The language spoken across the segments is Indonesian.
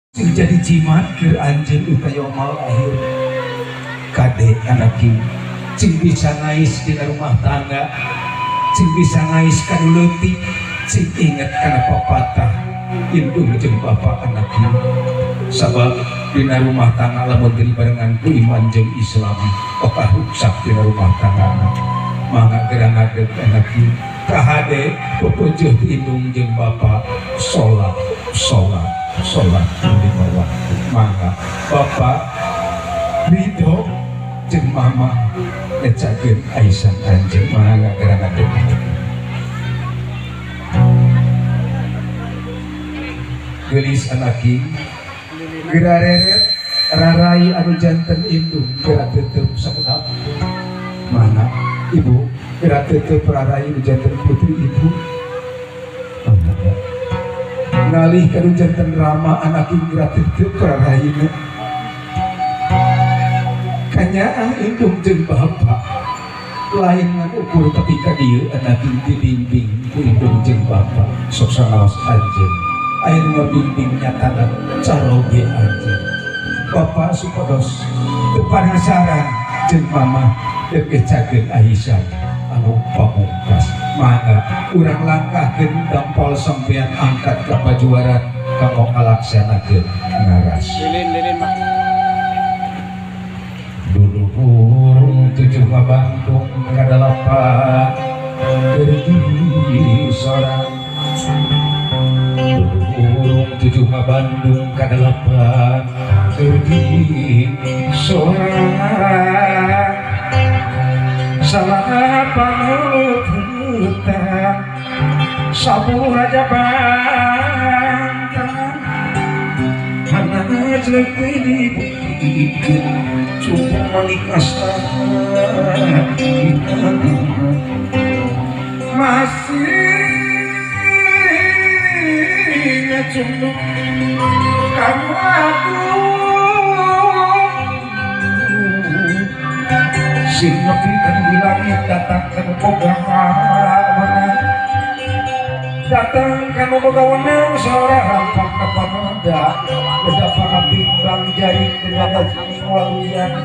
sing jadi jimat ke anjeun upaya mal akhir kade anak ieu sing bisa ngais di rumah tangga, sing bisa ngais kana leutik, sing inget kana pepatah indung jeung bapak anak ieu sabab dina rumah tangga lamun teu barengan ku iman jeung Islam oka rusak dina rumah tangga mangga gerang ngadeg anak ieu kahade pepunjuh indung jeung bapak sholat di bawah mangga bapak ridho jeung mama ngecakeun Aisyah anjeun mangga gerang ngadeg geulis anaki gerareret rarai anu janten indung gerak tetep sakedap mana ibu gerak tetep rarai anu janten putri ibu ngalih kanu janten rama anak gerak tetep raraina kanyaang indung jeung bapak lain ngan ukur tapi ka dieu anak dibimbing ku indung jeung bapak sok sanaos anjeun aya nu ngabimbing nyatana caroge anjeun bapak supados teu panasaran jeung mama teu kecakeun Aisyah anu pamungkas mangga urang langkahkeun dampal sampean angkat ka pajuaran kanggo ngalaksanakeun ngaras lilin mah duluhur tujuh Bandung kadalapan berdiri sorang duluhur tujuh Bandung kadalapan berdiri sorang salah panut hutang sabu raja bantang hana jelek dibuktikan cukup manikasta masih ngecunduk kamu aku sing ngepikan di langit datangkan boga wenang datangkan boga wenang seorang rampak kepada beda para bimbang jari kepada sini walian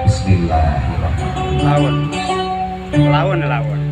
Bismillahirrahmanirrahim lawan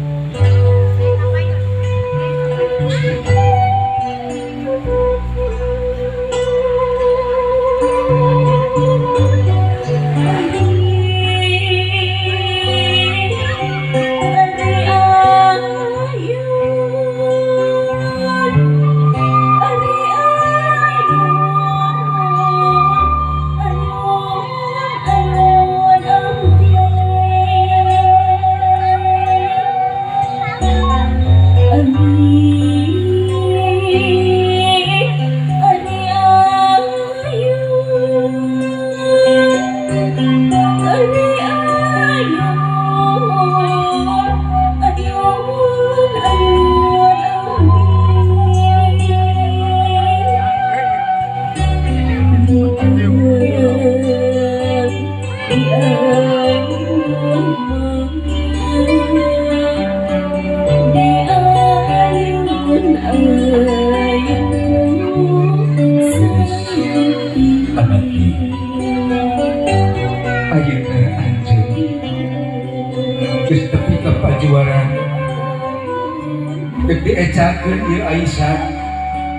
diecakeun ieu Aisyah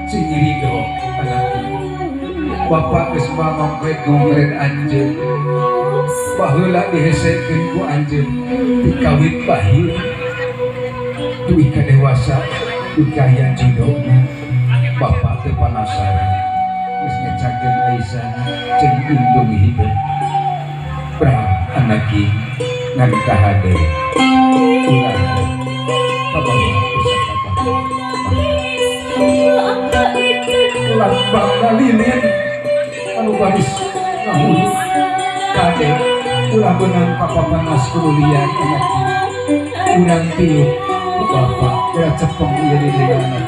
sing irido anak bapak geus mamangket ngomongkeun anjeun baheula dihesekeun ku anjeun dikawit bahir duwi ka dewasa dikaya jidona bapak teu panasaran geus ngecakeun Aisyah jeung indung hideung pra anak ieu ngan kahade ulah kabawa lambang lilin anu baris ngahulu kade ulah benang papa panas kuliah anak urang tiup bapak gerak cepeng ieu di anak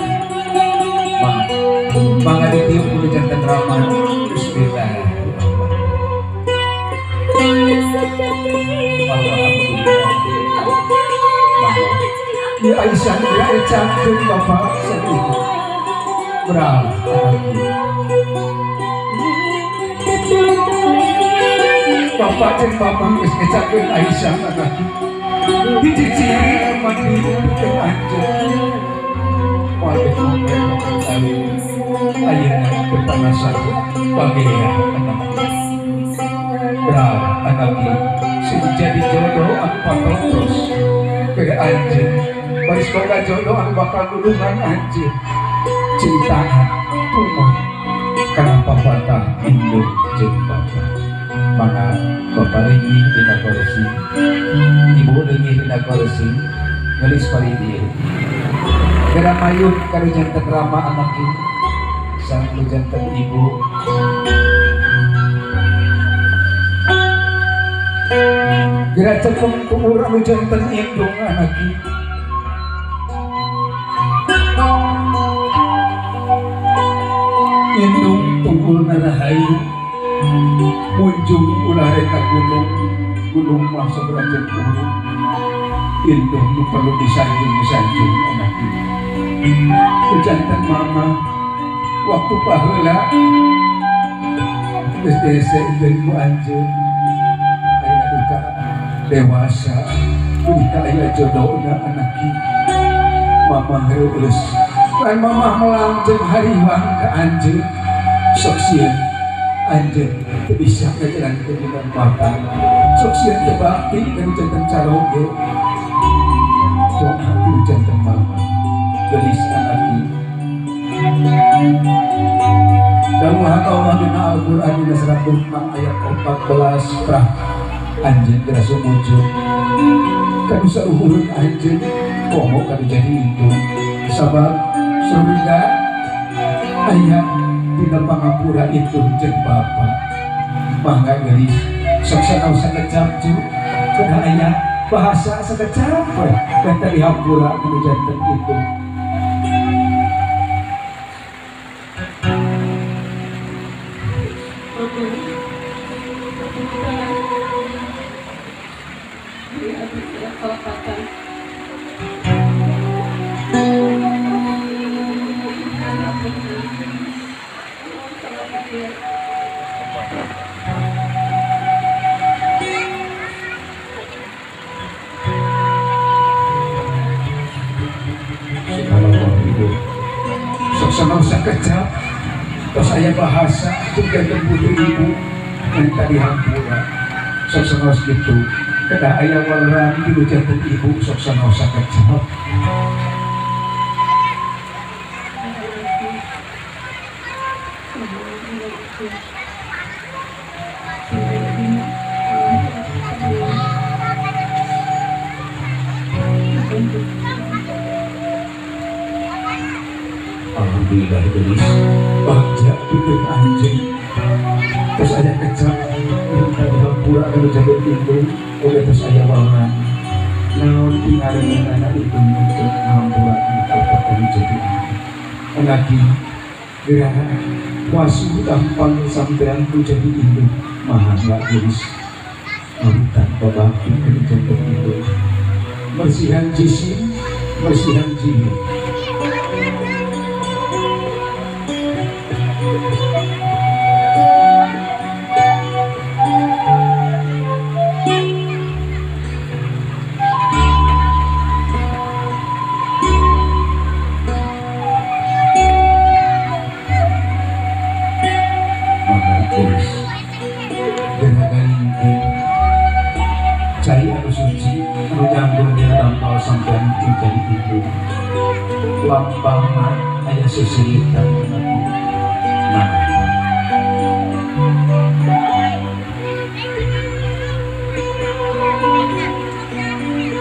mangga ditiup kudu janten rama bismillahirrahmanirrahim Di Aisyah dia ecakeun bapak sakitu. Berapa bapak jeung bapak geus ecakeun Aisyah anak. Hiji ciri mandi teh anjeun. Wajib ngobrol kali. Ayeuna bertanah satu bagean anak. Berapa anak sing jadi jodoh anu patotos ke anjeun. Baris boga jodoh anu bakal nulungan anjeun. Cintaan tumon kana papatah induk jeung bapak. Maka bapak ringi dina kursi, ibu ringi dina kursi, gelis paridir. Gara mayun karo janten rama anak ini, sang janten ibu. Gara cekem tuur anu janten indung anak ini. Indung tunggul narahayu munjung ulare ka gunung masuk raja gunung indung nu perlu disanjung anak ini jantan mama waktu paheula geus dese jeung ku anjeun ayeuna duka dewasa duka aya jodohna anak ini mama geus lan mama melangjeng hariwang ka anjeun sok sieun anjeun teu bisa ngajalankeun dengan makan sok sieun teu bakti kana janten caroge doa ti janten mama gelis anak ieu dawuhan Allah dina Al-Qur'an dina surat Luqman ayat 14 prah anjeun geus sumujud kanu saluhureun anjeun komo kanu jadi itu sabab surga aya dina pangapura itu jeung bapa mangga geus sok sanaos sakecap cu kada aya bahasa sakecap we eta dihampura anu janten itu sok sakecap tos aya bahasa itu janten putih ibu minta dihampura sok sanaos kitu kada aya walrang di janten ibu sok sanaos sakecap alhamdulillah geus bagja pikeun anjeun terus aya kecap minta dihampura anu janten ibu oge terus aya walrang naon pingareunana anak itu untuk ngahampura anu kalpatan jadi anak ieu geura wasu tampang sampean ku jadi induk maha gak geus tanpa bakti anu janten ibu bersihan jisim bersihan jiwa cai anu suci anu nyambung dina tampal sampean jadi ibu lampahna aya sesiritan nah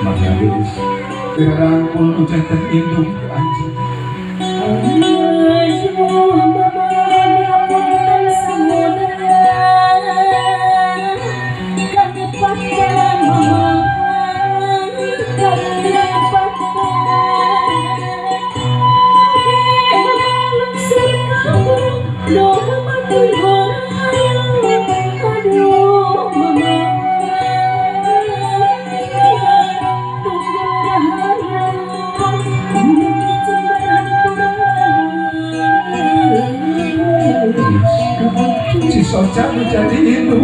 maka geus gerangkul nu janten indung ke anjeun soca menjadi itu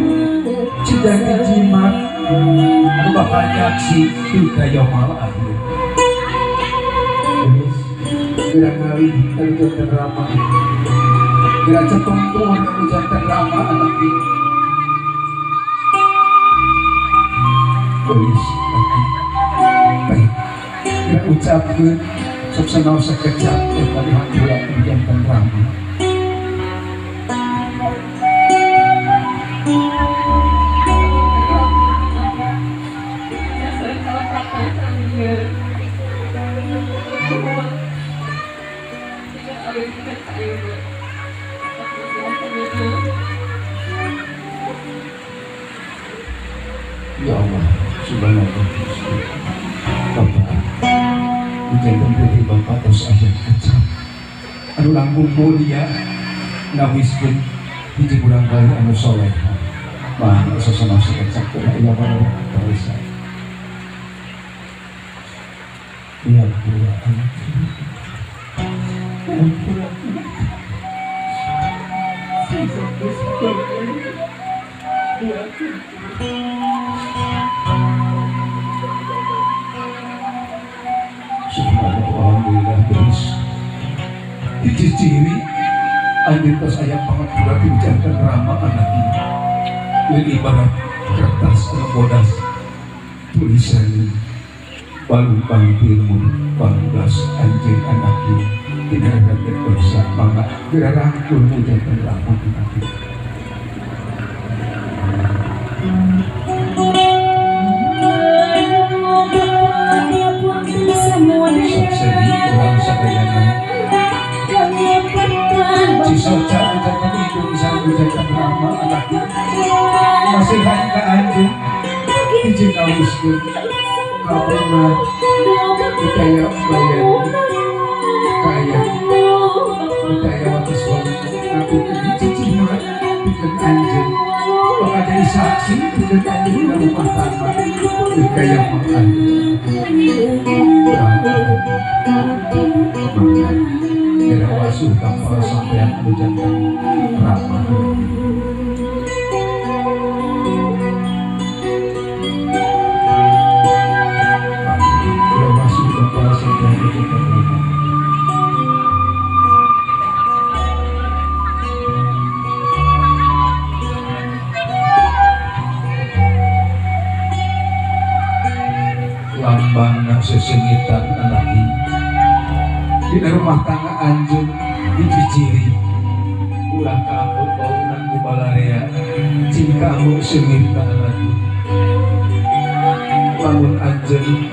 jadi jimat anu bakal nyaksi budaya malah kira kali terjadi drama kira cetumpuan terjadi drama anak ini tulis baik kira ucapkan sok sekejap dari hantulah terjadi drama Ya Allah, subhanallah. Bapak, menjaga putri Bapak terus aja kecap. Anu langkung mulia, nawiskeun hiji kurang kali anu soleh. Mah sosona sekecap kena iya baru terus. Ya Tuhan. Alhamdulillah terus diciciri anjir tos aya pangapura diucapkan rama anak ini ini ibarat kertas anu bodas tulisan balu pangpilmu panggas anjir anak ini tidak ada dosa mangga gerarangkul ucapkan rama anak ini sedih orang sadayana si soca ucapkan hidung sang ucapkan rama anak masih hanya ke anjing izin awiskeun kapena budaya bayan kaya budaya watis walutu tapi dicicimat bikin anjing bakal jadi saksi bikin anjing di rumah tangga budaya makan kira wasuh kapal sampai menjadi ramah kira wasuh kapal sampai menjadi ramah lambang sesengitan anak ini di rumah tangga anjing diciciri ulah kamu baunan kubalarea cintamu sengit anak ini bangun anjing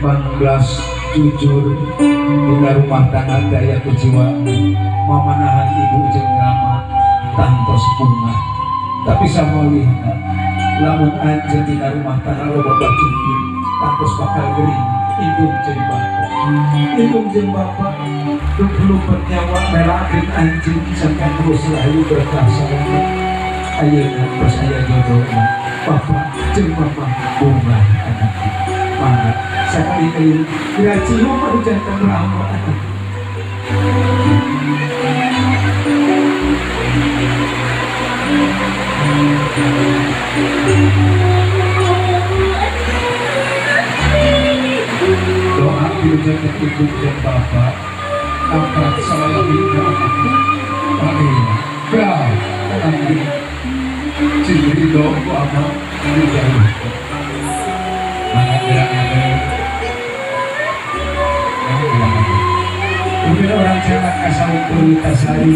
banglas jujur di rumah tangga daya kejiwaan memanahan ibu jeung rama tantos bunga tapi sama lihat lamun anjing di rumah tangga lo bapak jujur tantos bakal gering indung jeung bapak belum bernyawa melakin anjing sampai terus selalu berkasa ayeuna pas aya jodohna bapak jeung mama bunga anak mana sakali ieu kira cium anu jantan rama anak doa diucapkan ibu dan bapak angkat salami anakku amin kau amin ciri doa apa dijauh mana gerak-gerak mungkin orang sangat kasar tasari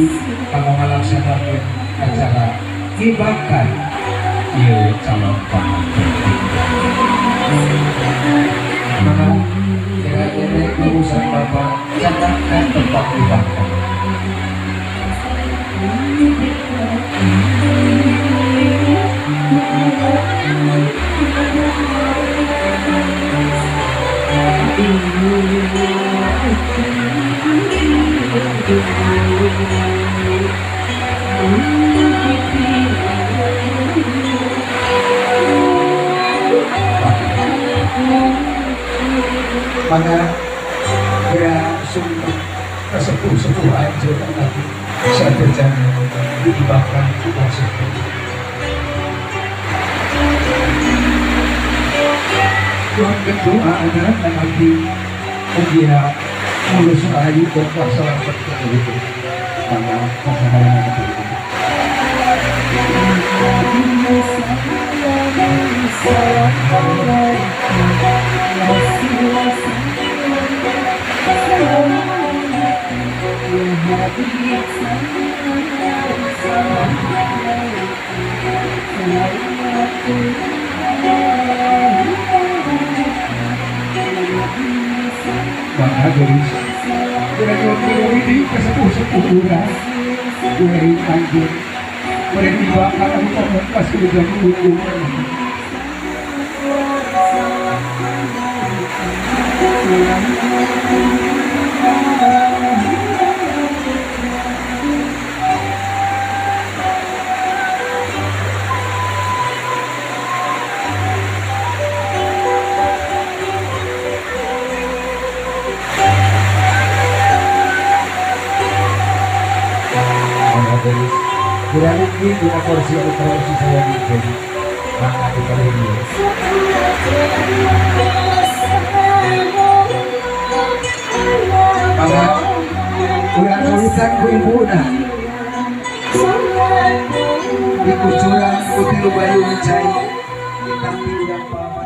kalau melaksanakan acara dibakar iya calon pengantin mana kira-kira urusan bapak catatkan tempat dibakar maka kira sungguh kesepuh-sepuh aja nanti saat terjadi dibakar masuk. Tuhan berdoa adalah nanti dia mulus rayu berkuasa seperti itu karena kesadaran itu. Maka dari ini kesepuh-sepuhuran mulai anjir mulai dibakar aku komentas ke dalam hubungan kurang lebih kita porsi saya bikin maka kita ini maka kurang tulisan kuimbuna ikut curang putih bayu mencai tapi udah